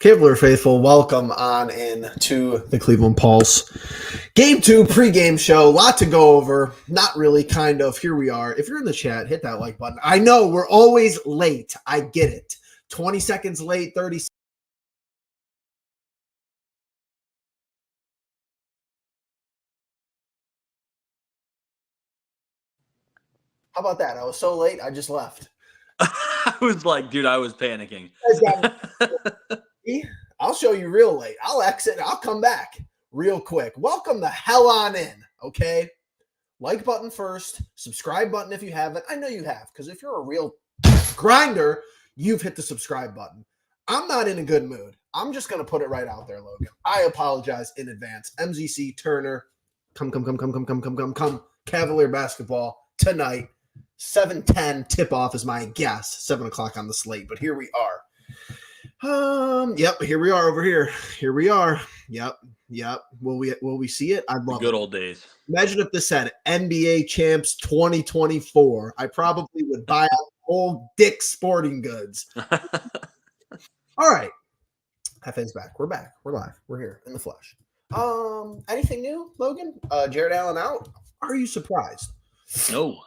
Kibler faithful, welcome on in to the Cleveland Pulse. Game 2 pregame show. Lot to go over. Not really, kind of. Here we are. If you're in the chat, hit that like button. I know we're always late. I get it. 20 seconds late, 30 seconds. How about that? I was so late, I just left. I was like, dude, I was panicking. I'll show you real late. I'll exit. I'll come back real quick. Welcome the hell on in, okay? Like button first. Subscribe button if you haven't. I know you have, because if you're a real grinder, you've hit the subscribe button. I'm not in a good mood. I'm just going to put it right out there, Logan. I apologize in advance. MZC, Turner, come. Cavalier basketball tonight. 7:10 tip-off is my guess. 7 o'clock on the slate, but here we are. Yep, here we are over here. Here we are. Yep. Will we see it? I'd love good old days. Imagine if this said NBA Champs 2024. I probably would buy out old Dick's Sporting Goods. All right. FA's back. We're back. We're live. We're here in the flesh. Anything new, Logan? Jared Allen out? Are you surprised? No.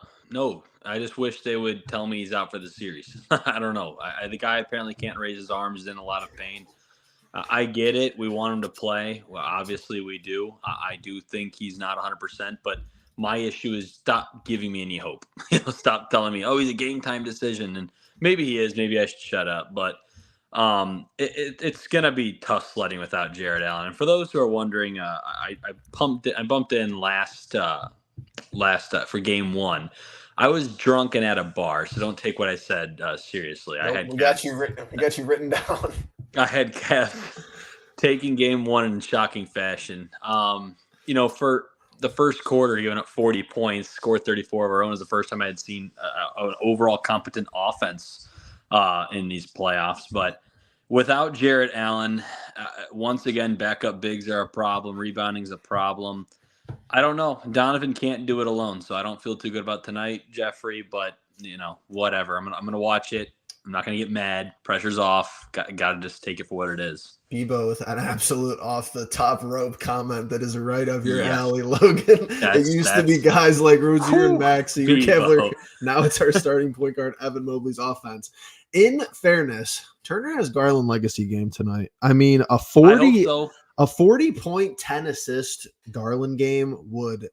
I just wish they would tell me he's out for the series. I don't know. The guy apparently can't raise his arms. He's in a lot of pain. I get it. We want him to play. Well, obviously we do. I do think he's not 100%, but my issue is stop giving me any hope. Stop telling me, oh, he's a game time decision. And maybe he is. Maybe I should shut up. But it's going to be tough sledding without Jared Allen. And for those who are wondering, I bumped in last for game 1. I was drunk and at a bar, so don't take what I said seriously. We got you written down. I had Kev taking game 1 in shocking fashion. For the first quarter, he went up 40 points, scored 34 of our own. It was the first time I had seen an overall competent offense in these playoffs. But without Jared Allen, once again, backup bigs are a problem. Rebounding is a problem. I don't know. Donovan can't do it alone, so I don't feel too good about tonight, Jeffrey. But whatever. I'm gonna watch it. I'm not gonna get mad. Pressure's off. Got to just take it for what it is. Bebo with an absolute off the top rope comment that is right up your alley, Logan. It used to be guys like Rozier and Maxey, Kevler. Now it's our starting point guard, Evan Mobley's offense. In fairness, Turner has Garland legacy game tonight. I mean, a 40-point, 10-assist Garland game would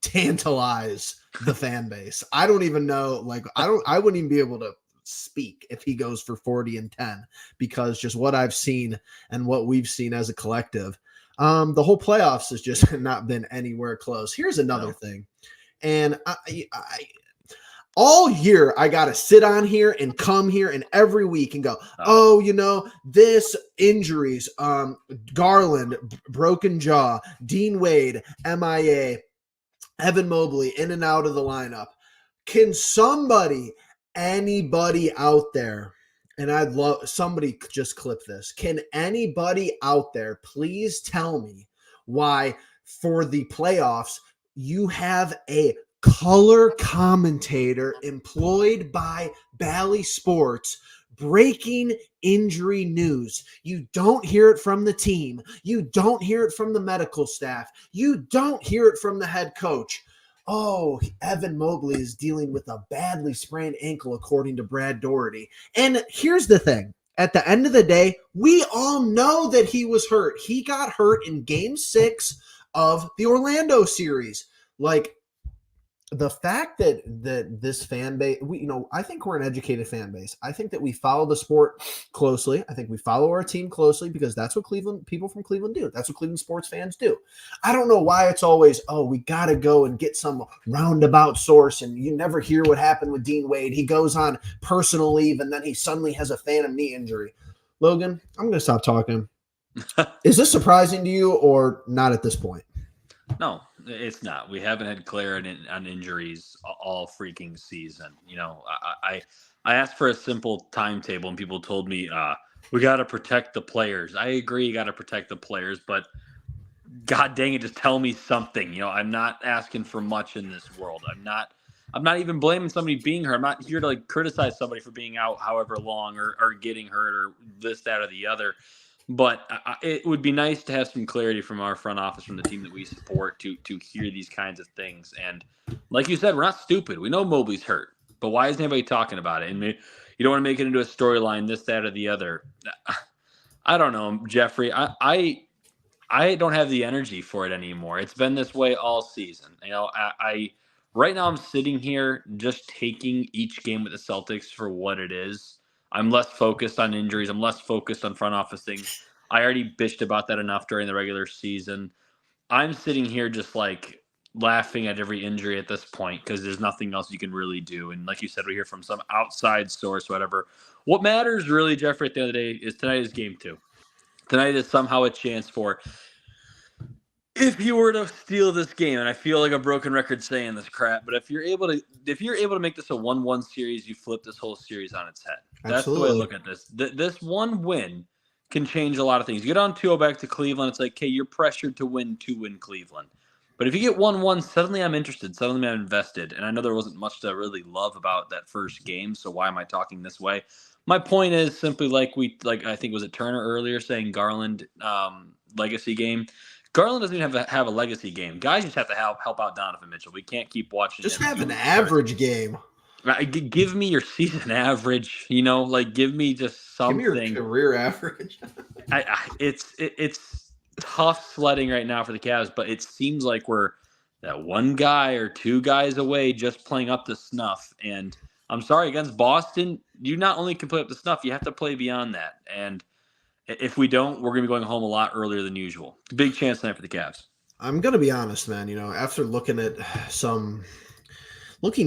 tantalize the fan base. I don't even know. I wouldn't even be able to speak if he goes for 40 and 10, because just what I've seen and what we've seen as a collective, the whole playoffs has just not been anywhere close. Here's another thing. And I all year, I got to sit on here and come here and every week and go, this injuries, Garland, broken jaw, Dean Wade, MIA, Evan Mobley, in and out of the lineup. Can anybody out there, and I'd love somebody just clip this. Can anybody out there please tell me why for the playoffs you have a color commentator employed by Bally Sports breaking injury news? You don't hear it from the team. You don't hear it from the medical staff. You don't hear it from the head coach. Oh, Evan Mobley is dealing with a badly sprained ankle, according to Brad Doherty. And here's the thing. At the end of the day, we all know that he was hurt. He got hurt in Game 6 of the Orlando series. The fact that this fan base, I think we're an educated fan base. I think that we follow the sport closely. I think we follow our team closely because that's what people from Cleveland do. That's what Cleveland sports fans do. I don't know why it's always, we got to go and get some roundabout source, and you never hear what happened with Dean Wade. He goes on personal leave, and then he suddenly has a phantom knee injury. Logan, I'm going to stop talking. Is this surprising to you or not at this point? No, it's not. We haven't had clarity on injuries all freaking season. I asked for a simple timetable, and people told me we got to protect the players. I agree, you got to protect the players, but God dang it, just tell me something. I'm not asking for much in this world. I'm not I'm not even blaming somebody being hurt. I'm not here to like criticize somebody for being out however long or getting hurt or this, that, or the other. But it would be nice to have some clarity from our front office, from the team that we support, to hear these kinds of things. And like you said, we're not stupid. We know Mobley's hurt, but why isn't anybody talking about it? And you don't want to make it into a storyline, this, that, or the other. I don't know, Jeffrey. I don't have the energy for it anymore. It's been this way all season. I right now I'm sitting here just taking each game with the Celtics for what it is. I'm less focused on injuries. I'm less focused on front office things. I already bitched about that enough during the regular season. I'm sitting here just like laughing at every injury at this point because there's nothing else you can really do. And like you said, we hear from some outside source, whatever. What matters really, Jeffrey, at the end of the day, is tonight is game 2. Tonight is somehow a chance for, if you were to steal this game, and I feel like a broken record saying this crap, but if you're able to make this a 1-1 series, you flip this whole series on its head. That's Absolutely. the way I look at this. This one win can change a lot of things. You get on 2-0 back to Cleveland, it's like, okay, you're pressured to win 2 in Cleveland. But if you get 1-1, suddenly I'm interested. Suddenly I'm invested. And I know there wasn't much to really love about that first game, so why am I talking this way? My point is simply like I think was it Turner earlier saying Garland legacy game. Garland doesn't even have a legacy game. Guys just have to help out Donovan Mitchell. We can't keep watching. Just have an average game. Give me your season average. Give me just something. Give me your career average. It's tough sledding right now for the Cavs, but it seems like we're that one guy or 2 guys away just playing up to snuff. And I'm sorry, against Boston, you not only can play up to snuff, you have to play beyond that. And if we don't, we're going to be going home a lot earlier than usual. Big chance tonight for the Cavs. I'm going to be honest, man. After looking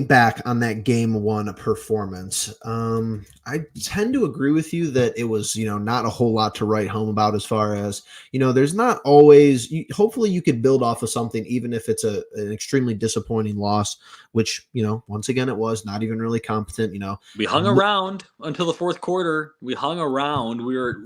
back on that game 1 performance, I tend to agree with you that it was, not a whole lot to write home about, as far as, there's not always, hopefully you could build off of something, even if it's an extremely disappointing loss, which, once again, it was not even really competent. We hung around until the fourth quarter. We hung around. We were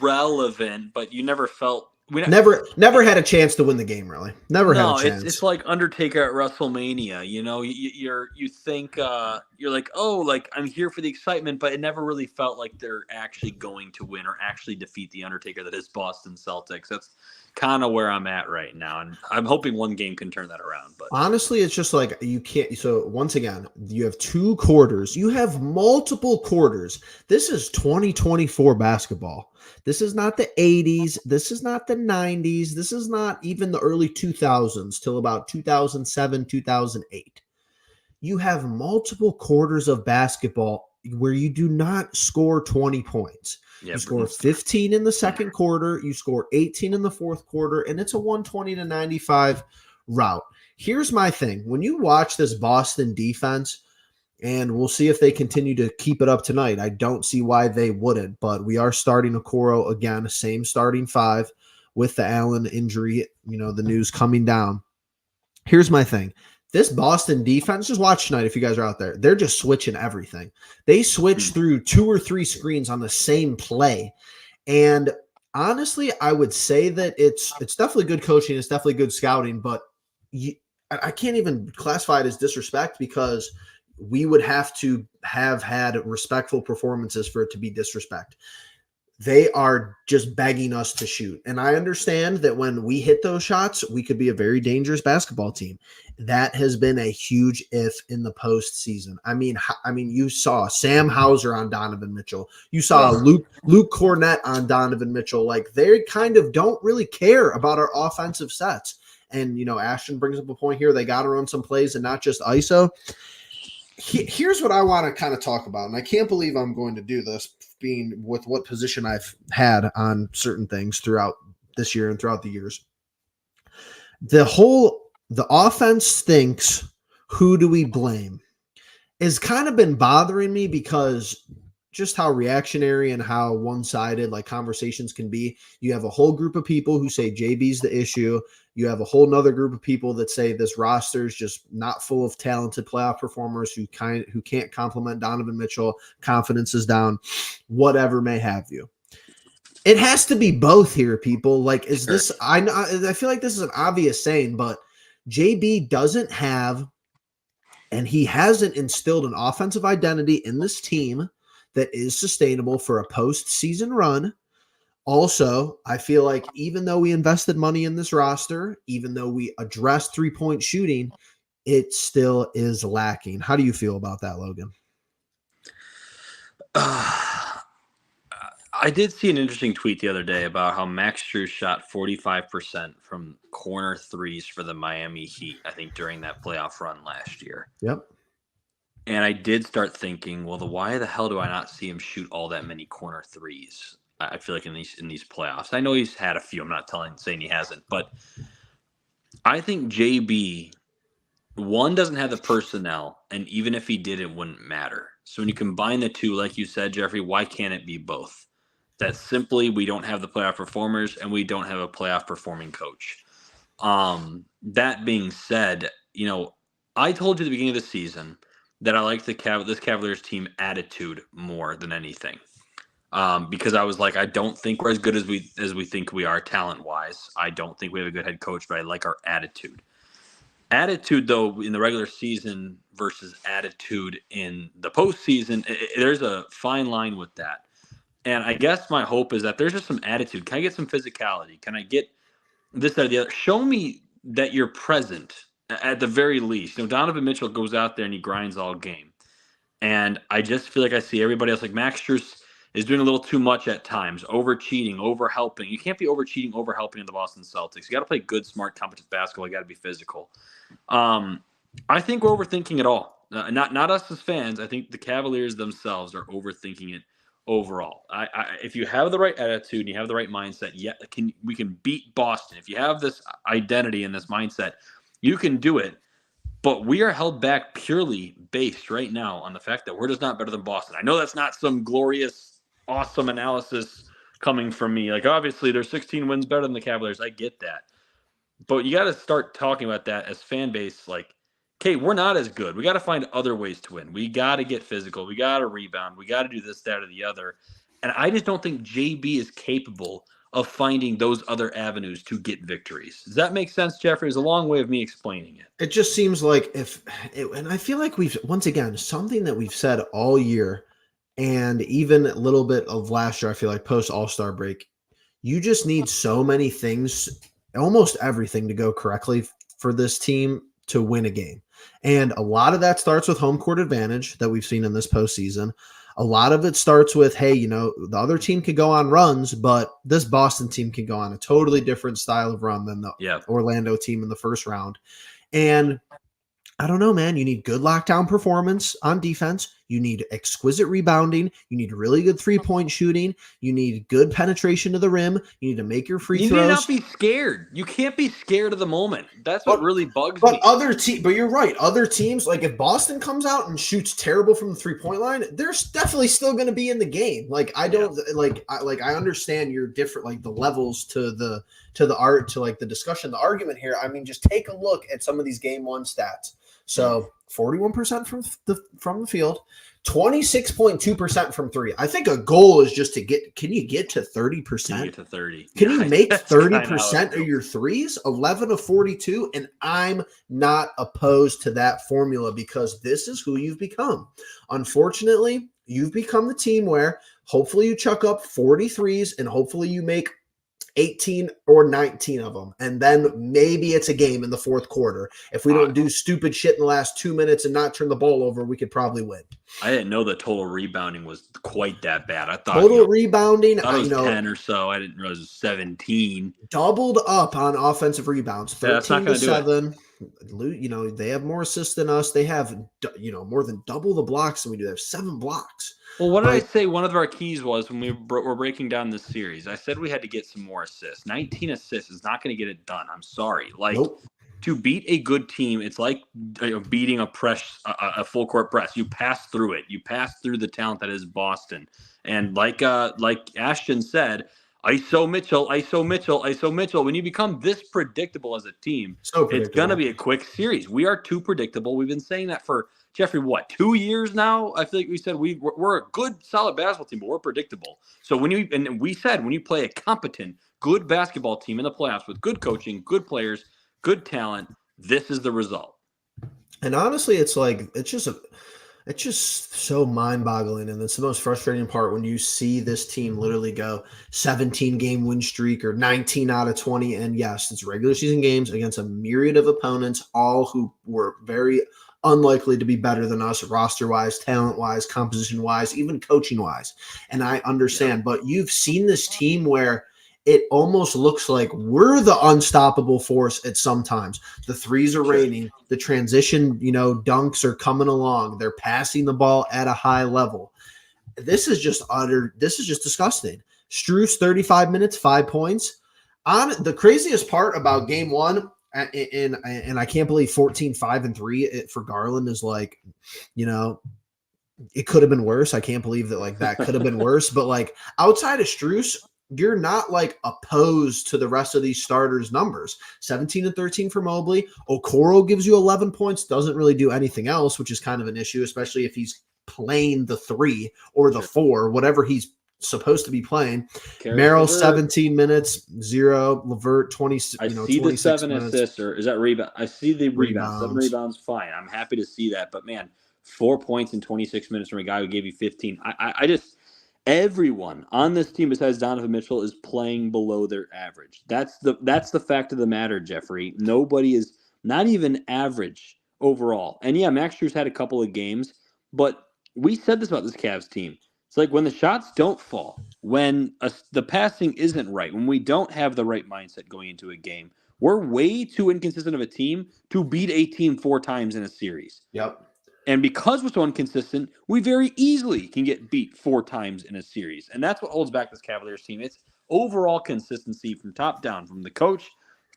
relevant, but you never felt. We never had a chance to win the game, really. Never had a chance. It's like Undertaker at WrestleMania. You think you're like, oh, like I'm here for the excitement, but it never really felt like they're actually going to win or actually defeat the Undertaker that is Boston Celtics. That's kind of where I'm at right now, and I'm hoping one game can turn that around. But honestly, it's just like you can't. So once again, you have 2 quarters. You have multiple quarters. This is 2024 basketball. This is not the 80s. This is not the 90s. This is not even the early 2000s till about 2007, 2008. You have multiple quarters of basketball where you do not score 20 points. You score 15 in the second quarter. You score 18 in the fourth quarter, and it's a 120-95 route. Here's my thing. When you watch this Boston defense, and we'll see if they continue to keep it up tonight. I don't see why they wouldn't, but we are starting Okoro again, same starting 5 with the Allen injury, the news coming down. Here's my thing. This Boston defense, just watch tonight if you guys are out there. They're just switching everything. They switch through 2 or 3 screens on the same play. And honestly, I would say that it's definitely good coaching. It's definitely good scouting, but I can't even classify it as disrespect, because we would have to have had respectful performances for it to be disrespect. They are just begging us to shoot. And I understand that when we hit those shots, we could be a very dangerous basketball team. That has been a huge if in the postseason. I mean, you saw Sam Hauser on Donovan Mitchell. You saw Luke Cornett on Donovan Mitchell. Like, they kind of don't really care about our offensive sets. And, Ashton brings up a point here. They got to run some plays and not just ISO. Here's what I want to kind of talk about, and I can't believe I'm going to do this, being with what position I've had on certain things throughout this year and throughout the years. The offense stinks. Who do we blame? Has kind of been bothering me, because just how reactionary and how one-sided like conversations can be. You have a whole group of people who say JB's the issue. You have a whole nother group of people that say this roster is just not full of talented playoff performers who can't compliment Donovan Mitchell. Confidence is down, whatever may have you. It has to be both here, people. Like, is this? I feel like this is an obvious saying, but JB doesn't have And he hasn't instilled an offensive identity in this team that is sustainable for a postseason run. Also, I feel like even though we invested money in this roster, even though we addressed three-point shooting, it still is lacking. How do you feel about that, Logan? I did see an interesting tweet the other day about how Max Strus shot 45% from corner threes for the Miami Heat, I think, during that playoff run last year. Yep. And I did start thinking, well, why the hell do I not see him shoot all that many corner threes? I feel like in these playoffs. I know he's had a few. I'm not saying he hasn't, but I think JB, one, doesn't have the personnel, and even if he did, it wouldn't matter. So when you combine the two, like you said, Jeffrey, why can't it be both? That's simply we don't have the playoff performers and we don't have a playoff performing coach. That being said, I told you at the beginning of the season that I like this Cavaliers team attitude more than anything. Because I was like, I don't think we're as good as we think we are talent wise. I don't think we have a good head coach, but I like our attitude. Attitude, though, in the regular season versus attitude in the postseason, there's a fine line with that. And I guess my hope is that there's just some attitude. Can I get some physicality? Can I get this, that, or the other? Show me that you're present at the very least. Donovan Mitchell goes out there and he grinds all game. And I just feel like I see everybody else, like Max Strus is doing a little too much at times, over-cheating, over-helping. You can't be over-cheating, over-helping in the Boston Celtics. You got to play good, smart, competitive basketball. You got to be physical. I think we're overthinking it all. Not us as fans. I think the Cavaliers themselves are overthinking it overall. If you have the right attitude and you have the right mindset, we can beat Boston. If you have this identity and this mindset, you can do it. But we are held back purely based right now on the fact that we're just not better than Boston. I know that's not some glorious, awesome analysis coming from me. Like, obviously, there's 16 wins better than the Cavaliers. I get that. But you got to start talking about that as fan base. Like, okay, we're not as good. We got to find other ways to win. We got to get physical. We got to rebound. We got to do this, that, or the other. And I just don't think JB is capable of finding those other avenues to get victories. Does that make sense, Jeffrey? It's a long way of me explaining it. It just seems like and I feel like we've, once again, something that we've said all year and even a little bit of last year, I feel like post All-Star break, you just need so many things, almost everything to go correctly for this team to win a game. And a lot of that starts with home court advantage that we've seen in this postseason. A lot of it starts with, hey, the other team can go on runs, but this Boston team can go on a totally different style of run than the Orlando team in the first round. And I don't know, man. You need good lockdown performance on defense. You need exquisite rebounding. You need really good three-point shooting. You need good penetration to the rim. You need to make your free throws. You need not be scared. You can't be scared of the moment. That's what really bugs me. But you're right. Other teams, like if Boston comes out and shoots terrible from the three-point line, they're definitely still going to be in the game. Like I don't I understand you're different, like the levels to the art, to like the discussion, the argument here. I mean, just take a look at some of these game one stats. So 41% from the field, 26.2% from three. I think a goal is just to get. Can you get to 30%? Can you get to 30? Can you make 30% of your threes? 11 of 42, and I'm not opposed to that formula because this is who you've become. Unfortunately, you've become the team where hopefully you chuck up 43s and hopefully you make 18 or 19 of them. And then maybe it's a game in the fourth quarter. If we don't do stupid shit in the last 2 minutes and not turn the ball over, we could probably win. I didn't know the total rebounding was quite that bad. I thought total rebounding, I thought it was 10 or so. I didn't realize it was 17. Doubled up on offensive rebounds, 13 to 7. They have more assists than us. They have, more than double the blocks than we do. They have 7 blocks. Well, what did I say one of our keys was when we were breaking down this series? I said we had to get some more assists. 19 assists is not going to get it done. I'm sorry. Nope. To beat a good team, it's like beating a full court press. You pass through it. You pass through the talent that is Boston. And like Ashton said, ISO Mitchell, ISO Mitchell, ISO Mitchell. When you become this predictable as a team, it's going to be a quick series. We are too predictable. We've been saying that for, Jeffrey, 2 years now? I feel like we said we're a good, solid basketball team, but we're predictable. So when you play a competent, good basketball team in the playoffs with good coaching, good players, good talent, this is the result. And honestly, it's just so mind-boggling, and it's the most frustrating part when you see this team literally go 17-game win streak or 19 out of 20. And yes, it's regular season games against a myriad of opponents, all who were very unlikely to be better than us roster-wise, talent-wise, composition-wise, even coaching-wise. And I Yeah, understand, but you've seen this team where it almost looks like we're the unstoppable force at sometimes. The threes are sure. raining. The transition, dunks are coming along. They're passing the ball at a high level. This is just disgusting. Strus, 35 minutes, 5 points. On the craziest part about game one, and I can't believe 14, 5, and 3 for Garland is like, you know, it could have been worse. I can't believe that that could have been worse. But outside of Strus, you're not opposed to the rest of these starters' numbers. 17 and 13 for Mobley. Okoro gives you 11 points, doesn't really do anything else, which is kind of an issue, especially if he's playing the 3 or the Sure. 4, whatever he's supposed to be playing. Karis Merrill, LeVert. 17 minutes, 0. LeVert, I see the 26 seven minutes, assists, or is that rebound? I see the rebound. Seven rebounds. rebounds, fine. I'm happy to see that. But man, 4 points in 26 minutes from a guy who gave you 15. I just everyone on this team besides Donovan Mitchell is playing below their average. That's the fact of the matter, Jeffrey. Nobody is not even average overall. And yeah, Max Strus had a couple of games, but we said this about this Cavs team. It's like when the shots don't fall, when the passing isn't right, when we don't have the right mindset going into a game, we're way too inconsistent of a team to beat a team 4 times in a series. Yep. And because we're so inconsistent, we very easily can get beat 4 times in a series. And that's what holds back this Cavaliers team. It's overall consistency from top down, from the coach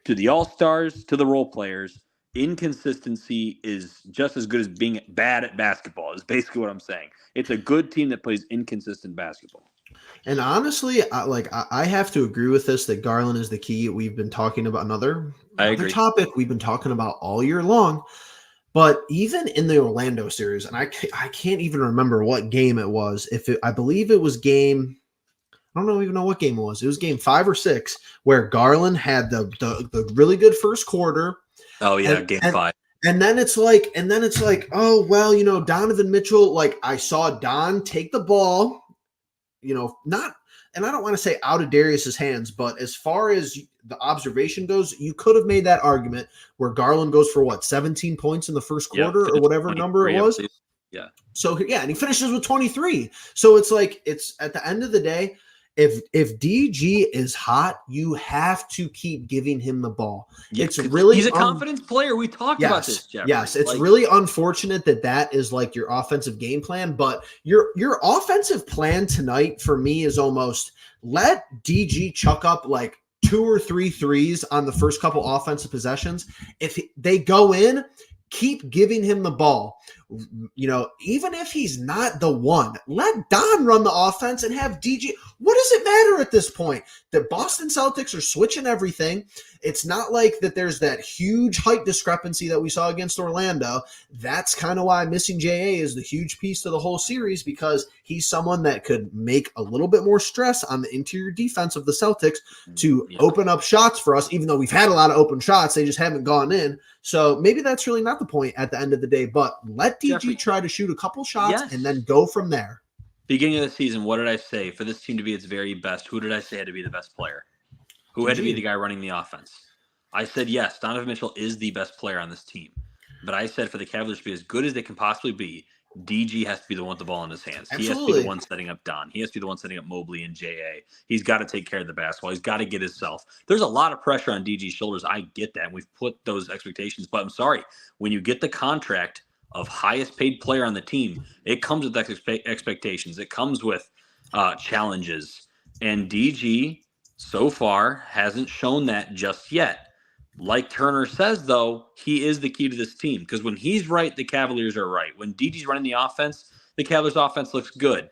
to the all-stars to the role players. Inconsistency is just as good as being bad at basketball, is basically what I'm saying. It's a good team that plays inconsistent basketball. And honestly, I have to agree with this that Garland is the key. We've been talking about I another agree. topic we've been talking about all year long. But even in the Orlando series, and I can't even remember what game it was. I believe it was game. I don't even know what game it was. It was game 5 or 6 where Garland had the really good first quarter, Oh, yeah, and game and five. and then it's like, oh well, Donovan Mitchell. Like I saw Don take the ball, not, and I don't want to say out of Darius's hands, but as far as the observation goes, you could have made that argument where Garland goes for 17 points in the first Yeah, quarter or finished whatever number it 23, I was. believe. Yeah. So yeah, and he finishes with 23. So it's like it's at the end of the day, if DG is hot, you have to keep giving him the ball. Yeah, It's 'cause really he's a confidence player. We talked about this, Yes, Jeffrey. it's Like, really unfortunate that is like your offensive game plan, but your offensive plan tonight for me is almost let DG chuck up like 2 or 3 threes on the first couple offensive possessions. If they go in, keep giving him the ball. Even if he's not the one, let Don run the offense and have DG. What does it matter at this point? The Boston Celtics are switching everything. It's not like that there's that huge height discrepancy that we saw against Orlando. That's kind of why missing JA is the huge piece to the whole series, because he's someone that could make a little bit more stress on the interior defense of the Celtics to yeah. open up shots for us, even though we've had a lot of open shots. They just haven't gone in. So maybe that's really not the point at the end of the day, but let DG Jeffrey, try to shoot a couple shots yes. and then go from there. Beginning of the season, what did I say? For this team to be its very best, who did I say had to be the best player? Who had to be the DG. guy running the offense? I said, yes, Donovan Mitchell is the best player on this team. But I said for the Cavaliers to be as good as they can possibly be, DG has to be the one with the ball in his hands. He has to be the Absolutely. one setting up Don. He has to be the one setting up Mobley and JA. He's got to take care of the basketball. He's got to get himself. There's a lot of pressure on DG's shoulders. I get that. We've put those expectations. But I'm sorry, when you get the contract of highest paid player on the team, it comes with expectations. It comes with challenges. And DG so far hasn't shown that just yet. Like Turner says, though, he is the key to this team, because when he's right, the Cavaliers are right. When DG's running the offense, the Cavaliers' offense looks good.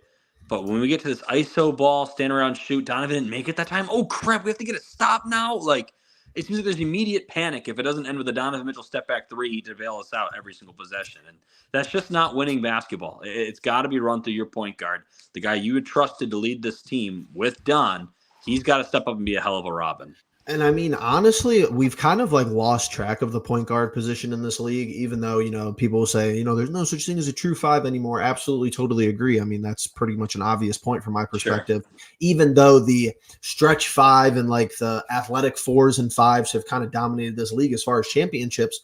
But when we get to this ISO ball, stand around, shoot, Donovan didn't make it that time. Oh, crap, we have to get a stop now? Like, it seems like there's immediate panic if it doesn't end with a Donovan Mitchell step back three to bail us out every single possession. And that's just not winning basketball. It's got to be run through your point guard. The guy you had trusted to lead this team with Don, he's got to step up and be a hell of a Robin. And I mean, honestly, we've kind of like lost track of the point guard position in this league, even though, people will say, there's no such thing as a true five anymore. Absolutely, totally agree. I mean, that's pretty much an obvious point from my Sure. perspective. Even though the stretch five and like the athletic fours and fives have kind of dominated this league as far as championships,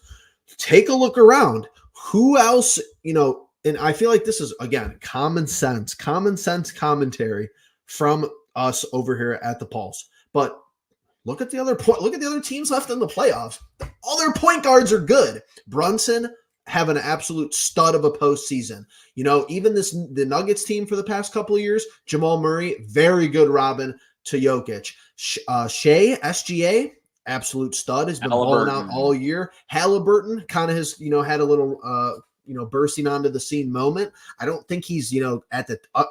take a look around. Who else, and I feel like this is, again, common sense commentary from us over here at the Pulse. But look at the other teams left in the playoffs. All their point guards are good. Brunson have an absolute stud of a postseason. Even the Nuggets team for the past couple of years, Jamal Murray, very good Robin to Jokic. Shea, SGA, absolute stud, has been balling out all year. Halliburton kind of has, had a little bursting onto the scene moment. I don't think he's, I don't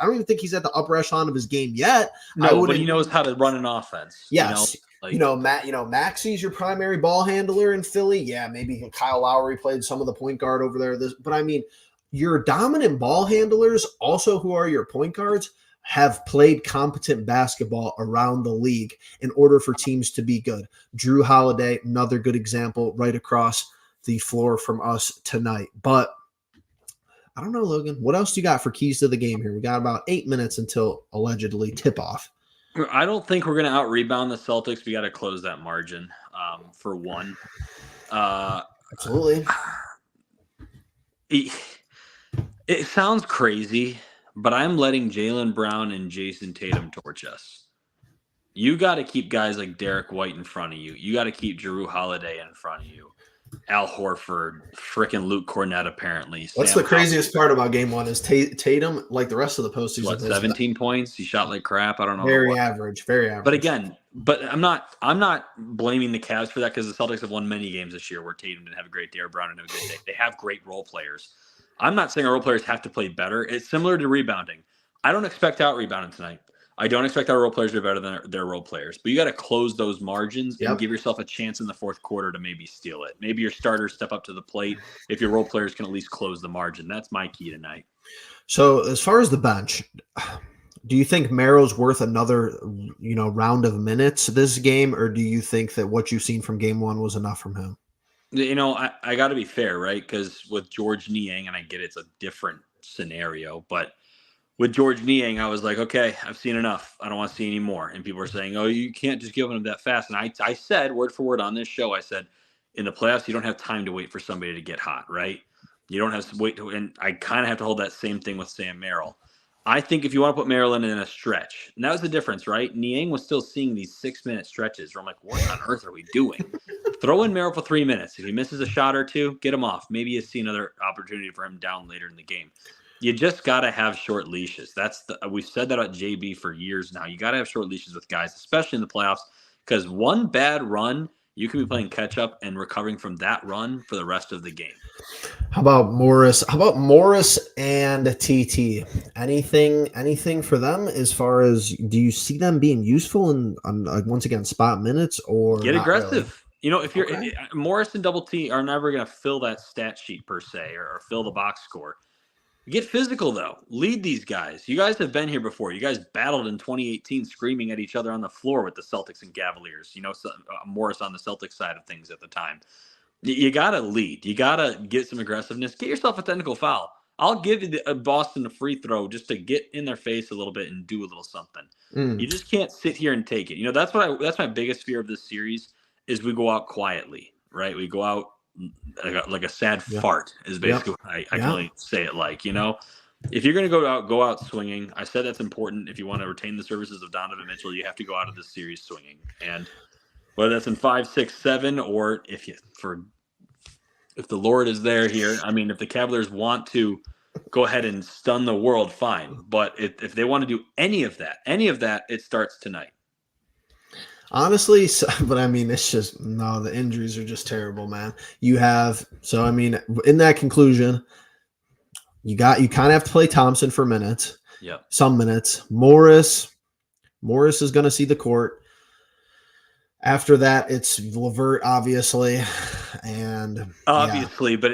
even think he's at the upper echelon of his game yet. No, but he knows how to run an offense. Yes. Maxey's your primary ball handler in Philly. Yeah, maybe Kyle Lowry played some of the point guard over there. But I mean, your dominant ball handlers, also who are your point guards, have played competent basketball around the league in order for teams to be good. Drew Holiday, another good example right across the floor from us tonight. But I don't know, Logan. What else do you got for keys to the game here? We got about 8 minutes until allegedly tip off. I don't think we're going to out rebound the Celtics. We got to close that margin for one. Absolutely. It sounds crazy, but I'm letting Jaylen Brown and Jason Tatum torch us. You got to keep guys like Derek White in front of you. You got to keep Jrue Holiday in front of you. Al Horford, freaking Luke Cornett, apparently. What's the craziest part about game one is Tatum, like the rest of the postseason. What, 17 points? He shot like crap. I don't know. Very average. But again, I'm not blaming the Cavs for that because the Celtics have won many games this year where Tatum didn't have a great day or Brown didn't have a good day. They have great role players. I'm not saying our role players have to play better. It's similar to rebounding. I don't expect out rebounding tonight. I don't expect our role players to be better than their role players. But you got to close those margins and give yourself a chance in the fourth quarter to maybe steal it. Maybe your starters step up to the plate if your role players can at least close the margin. That's my key tonight. So as far as the bench, do you think Merrill's worth another, round of minutes this game, or do you think that what you've seen from game one was enough from him? I got to be fair, right? Because with George Niang, and I get it's a different scenario, but with George Niang, I was like, okay, I've seen enough. I don't want to see any more. And people are saying, oh, you can't just give him that fast. And I said, word for word on this show, I said, in the playoffs, you don't have time to wait for somebody to get hot, right? You don't have to wait. And I kind of have to hold that same thing with Sam Merrill. I think if you want to put Merrill in a stretch, and that was the difference, right? Niang was still seeing these 6-minute stretches where I'm like, what on earth are we doing? Throw in Merrill for 3 minutes. If he misses a shot or two, get him off. Maybe you see another opportunity for him down later in the game. You just got to have short leashes. We've said that about JB for years now. You got to have short leashes with guys, especially in the playoffs, because one bad run, you can be playing catch up and recovering from that run for the rest of the game. How about Morris? And TT? Anything for them as far as, do you see them being useful in once again spot minutes or get aggressive? Really? If you're Morris and Double T are never going to fill that stat sheet per se or fill the box score. Get physical, though. Lead these guys. You guys have been here before. You guys battled in 2018 screaming at each other on the floor with the Celtics and Cavaliers. Morris on the Celtics side of things at the time. You got to lead. You got to get some aggressiveness. Get yourself a technical foul. I'll give Boston a free throw just to get in their face a little bit and do a little something. You just can't sit here and take it. That's my biggest fear of this series is we go out quietly, right? We go out like a sad fart is basically what I can only say it like. If you're going to go out swinging, I said that's important. If you want to retain the services of Donovan Mitchell, you have to go out of this series swinging. And whether that's in 5, 6, 7, or if the Lord is there here, I mean, if the Cavaliers want to go ahead and stun the world, fine. But if they want to do any of that, it starts tonight. Honestly, but I mean, it's just the injuries are just terrible, man. In that conclusion, you kind of have to play Thompson for minutes. Yeah, some minutes. Morris is going to see the court. After that, it's LeVert, obviously, but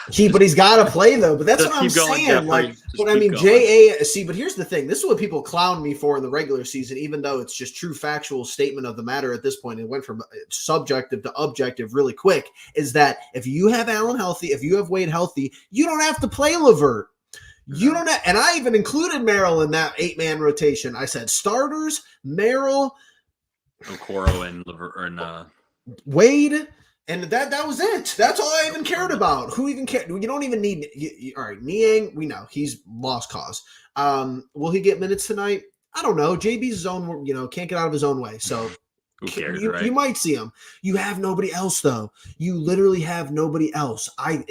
But he's got to play though. But that's Just what I'm keep going, saying. Jeffrey. Like, Just but I keep mean, going. But here's the thing. This is what people clown me for in the regular season, even though it's just true factual statement of the matter at this point. It went from subjective to objective really quick. Is that if you have Allen healthy, if you have Wade healthy, you don't have to play Levert. You don't have, and I even included Merrill in that 8-man rotation. I said starters, Merrill, Okoro and Levert and Wade, and that was it. That's all I even cared about. Who even cared? You don't even need. All right, Niang, we know he's lost cause. Will he get minutes tonight? I don't know. JB's his own, can't get out of his own way. So who cares, you, right? you might see him. You have nobody else though. You literally have nobody else. I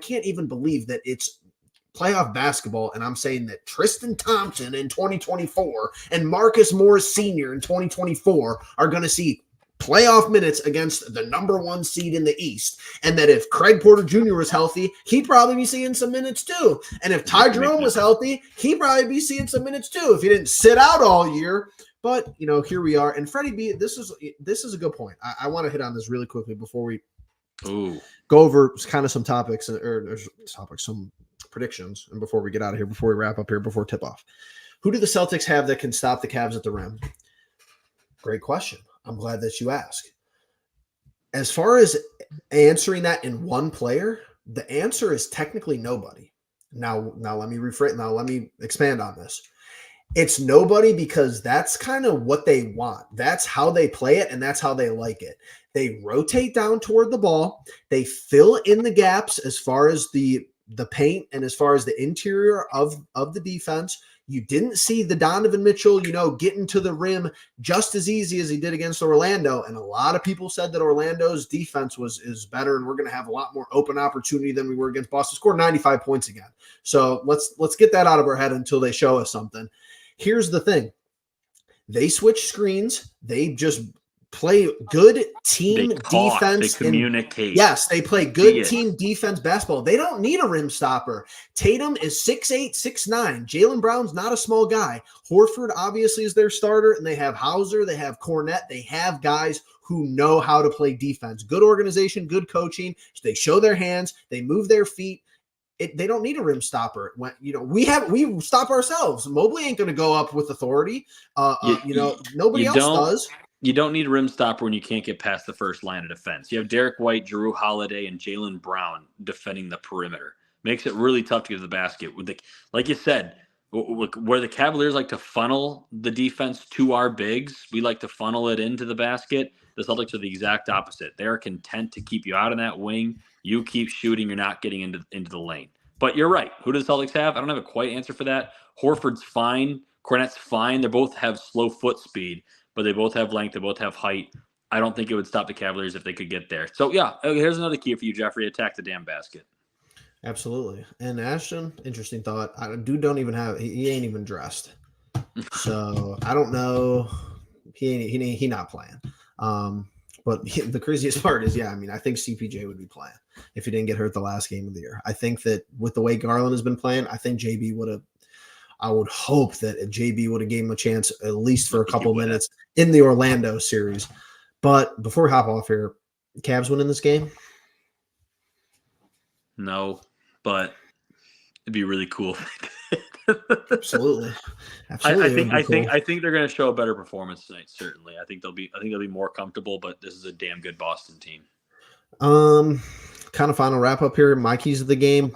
can't even believe that it's playoff basketball, and I'm saying that Tristan Thompson in 2024 and Marcus Morris Sr. in 2024 are going to see playoff minutes against the number 1 seed in the East, and that if Craig Porter Jr. was healthy, he'd probably be seeing some minutes too. And if Ty Jerome was healthy, he'd probably be seeing some minutes too if he didn't sit out all year. But here we are. And Freddie B, this is a good point. I want to hit on this really quickly before we go over kind of some topics or some predictions, and before we get out of here, before we wrap up here, before tip off. Who do the Celtics have that can stop the Cavs at the rim? Great question. I'm glad that you asked. As far as answering that in one player, the answer is technically nobody. Now let me rephrase. Now let me expand on this. It's nobody because that's kind of what they want. That's how they play it, and that's how they like it. They rotate down toward the ball. They fill in the gaps as far as the paint and as far as the interior of the defense. You didn't see the Donovan Mitchell, getting to the rim just as easy as he did against Orlando. And a lot of people said that Orlando's defense is better, and we're going to have a lot more open opportunity than we were against Boston. Scored 95 points again. So let's get that out of our head until they show us something. Here's the thing. They switch screens. They just play good team defense. They communicate. Yes, they play good team defense basketball. They don't need a rim stopper. Tatum is 6'8", 6'9". Jaylen Brown's not a small guy. Horford obviously is their starter, and they have Hauser, they have Cornette. They have guys who know how to play defense. Good organization, good coaching. They show their hands. They move their feet. They don't need a rim stopper. We stop ourselves. Mobley ain't going to go up with authority. Nobody else does. You don't need a rim stopper when you can't get past the first line of defense. You have Derek White, Jrue Holiday, and Jaylen Brown defending the perimeter. Makes it really tough to get to the basket. Like you said, where the Cavaliers like to funnel the defense to our bigs, we like to funnel it into the basket. The Celtics are the exact opposite. They are content to keep you out in that wing. You keep shooting, you're not getting into the lane. But you're right. Who do the Celtics have? I don't have a quite answer for that. Horford's fine. Cornette's fine. They both have slow foot speed, but they both have length. They both have height. I don't think it would stop the Cavaliers if they could get there. So, yeah, here's another key for you, Jeffrey. Attack the damn basket. Absolutely. And Ashton, interesting thought. Dude don't even have – he ain't even dressed. So, I don't know. He not playing. But the craziest part is, I think CPJ would be playing if he didn't get hurt the last game of the year. I think that with the way Garland has been playing, I think JB would have – I would hope that JB would have gave him a chance at least for a couple minutes in the Orlando series. But before we hop off here, Cavs winning this game? No, but it'd be really cool. Absolutely. I think they're going to show a better performance tonight. Certainly, I think they'll be more comfortable. But this is a damn good Boston team. Kind of final wrap up here. My keys of the game.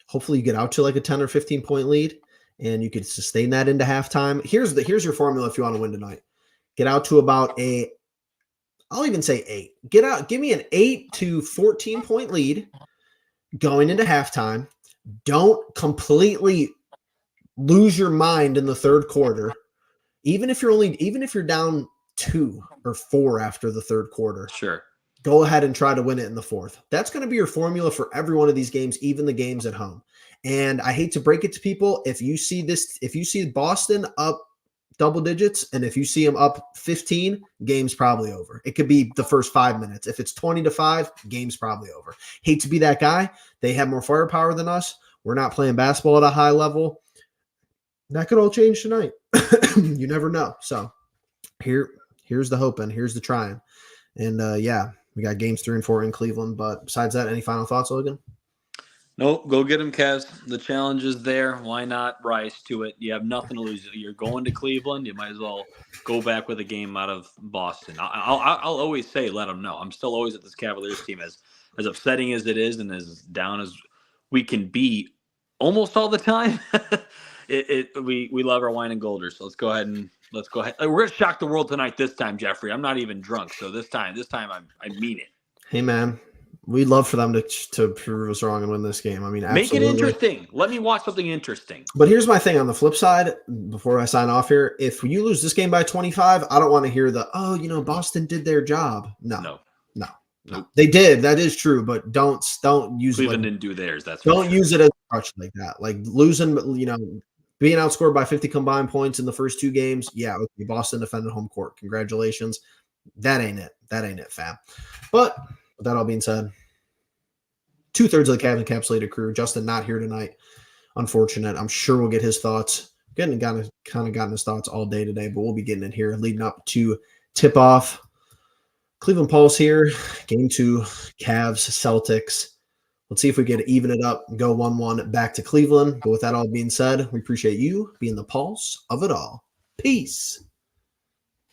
Hopefully, you get out to like a 10 or 15 point lead, and you could sustain that into halftime. Here's your formula if you want to win tonight. Get out to about I'll even say 8. Give me an 8 to 14 point lead going into halftime. Don't completely lose your mind in the third quarter. Even if you're down 2 or 4 after the third quarter. Sure. Go ahead and try to win it in the fourth. That's going to be your formula for every one of these games, even the games at home. And I hate to break it to people. If you see Boston up double digits, and if you see them up 15, game's probably over. It could be the first 5 minutes. If it's 20-5, game's probably over. Hate to be that guy. They have more firepower than us. We're not playing basketball at a high level. That could all change tonight. You never know. So here's the hoping. Here's the trying. And we got games 3 and 4 in Cleveland. But besides that, any final thoughts, Logan? Nope, go get him, Kez. The challenge is there. Why not rise to it? You have nothing to lose. You're going to Cleveland. You might as well go back with a game out of Boston. I'll always say, let them know. I'm still always at this Cavaliers team, as upsetting as it is and as down as we can be almost all the time. We love our wine and golders. So let's go ahead. We're gonna shock the world tonight. This time, Jeffrey. I'm not even drunk, so this time I mean it. Hey, man. We'd love for them to prove us wrong and win this game. I mean, absolutely. Make it interesting. Let me watch something interesting. But here's my thing on the flip side, before I sign off here. If you lose this game by 25, I don't want to hear Boston did their job. No. They did. That is true, but don't use Cleveland didn't do theirs. Don't use it as a crutch like that. Like losing, being outscored by 50 combined points in the first two games. Yeah, okay, Boston defended home court. Congratulations. That ain't it, fam. But with that all being said, 2/3 of the Cavs encapsulated crew. Justin not here tonight. Unfortunate. I'm sure we'll get his thoughts. Kind of gotten his thoughts all day today, but we'll be getting it here leading up to tip off. Cleveland Pulse here. Game 2, Cavs, Celtics. Let's see if we can even it up and go 1-1 back to Cleveland. But with that all being said, we appreciate you being the pulse of it all. Peace.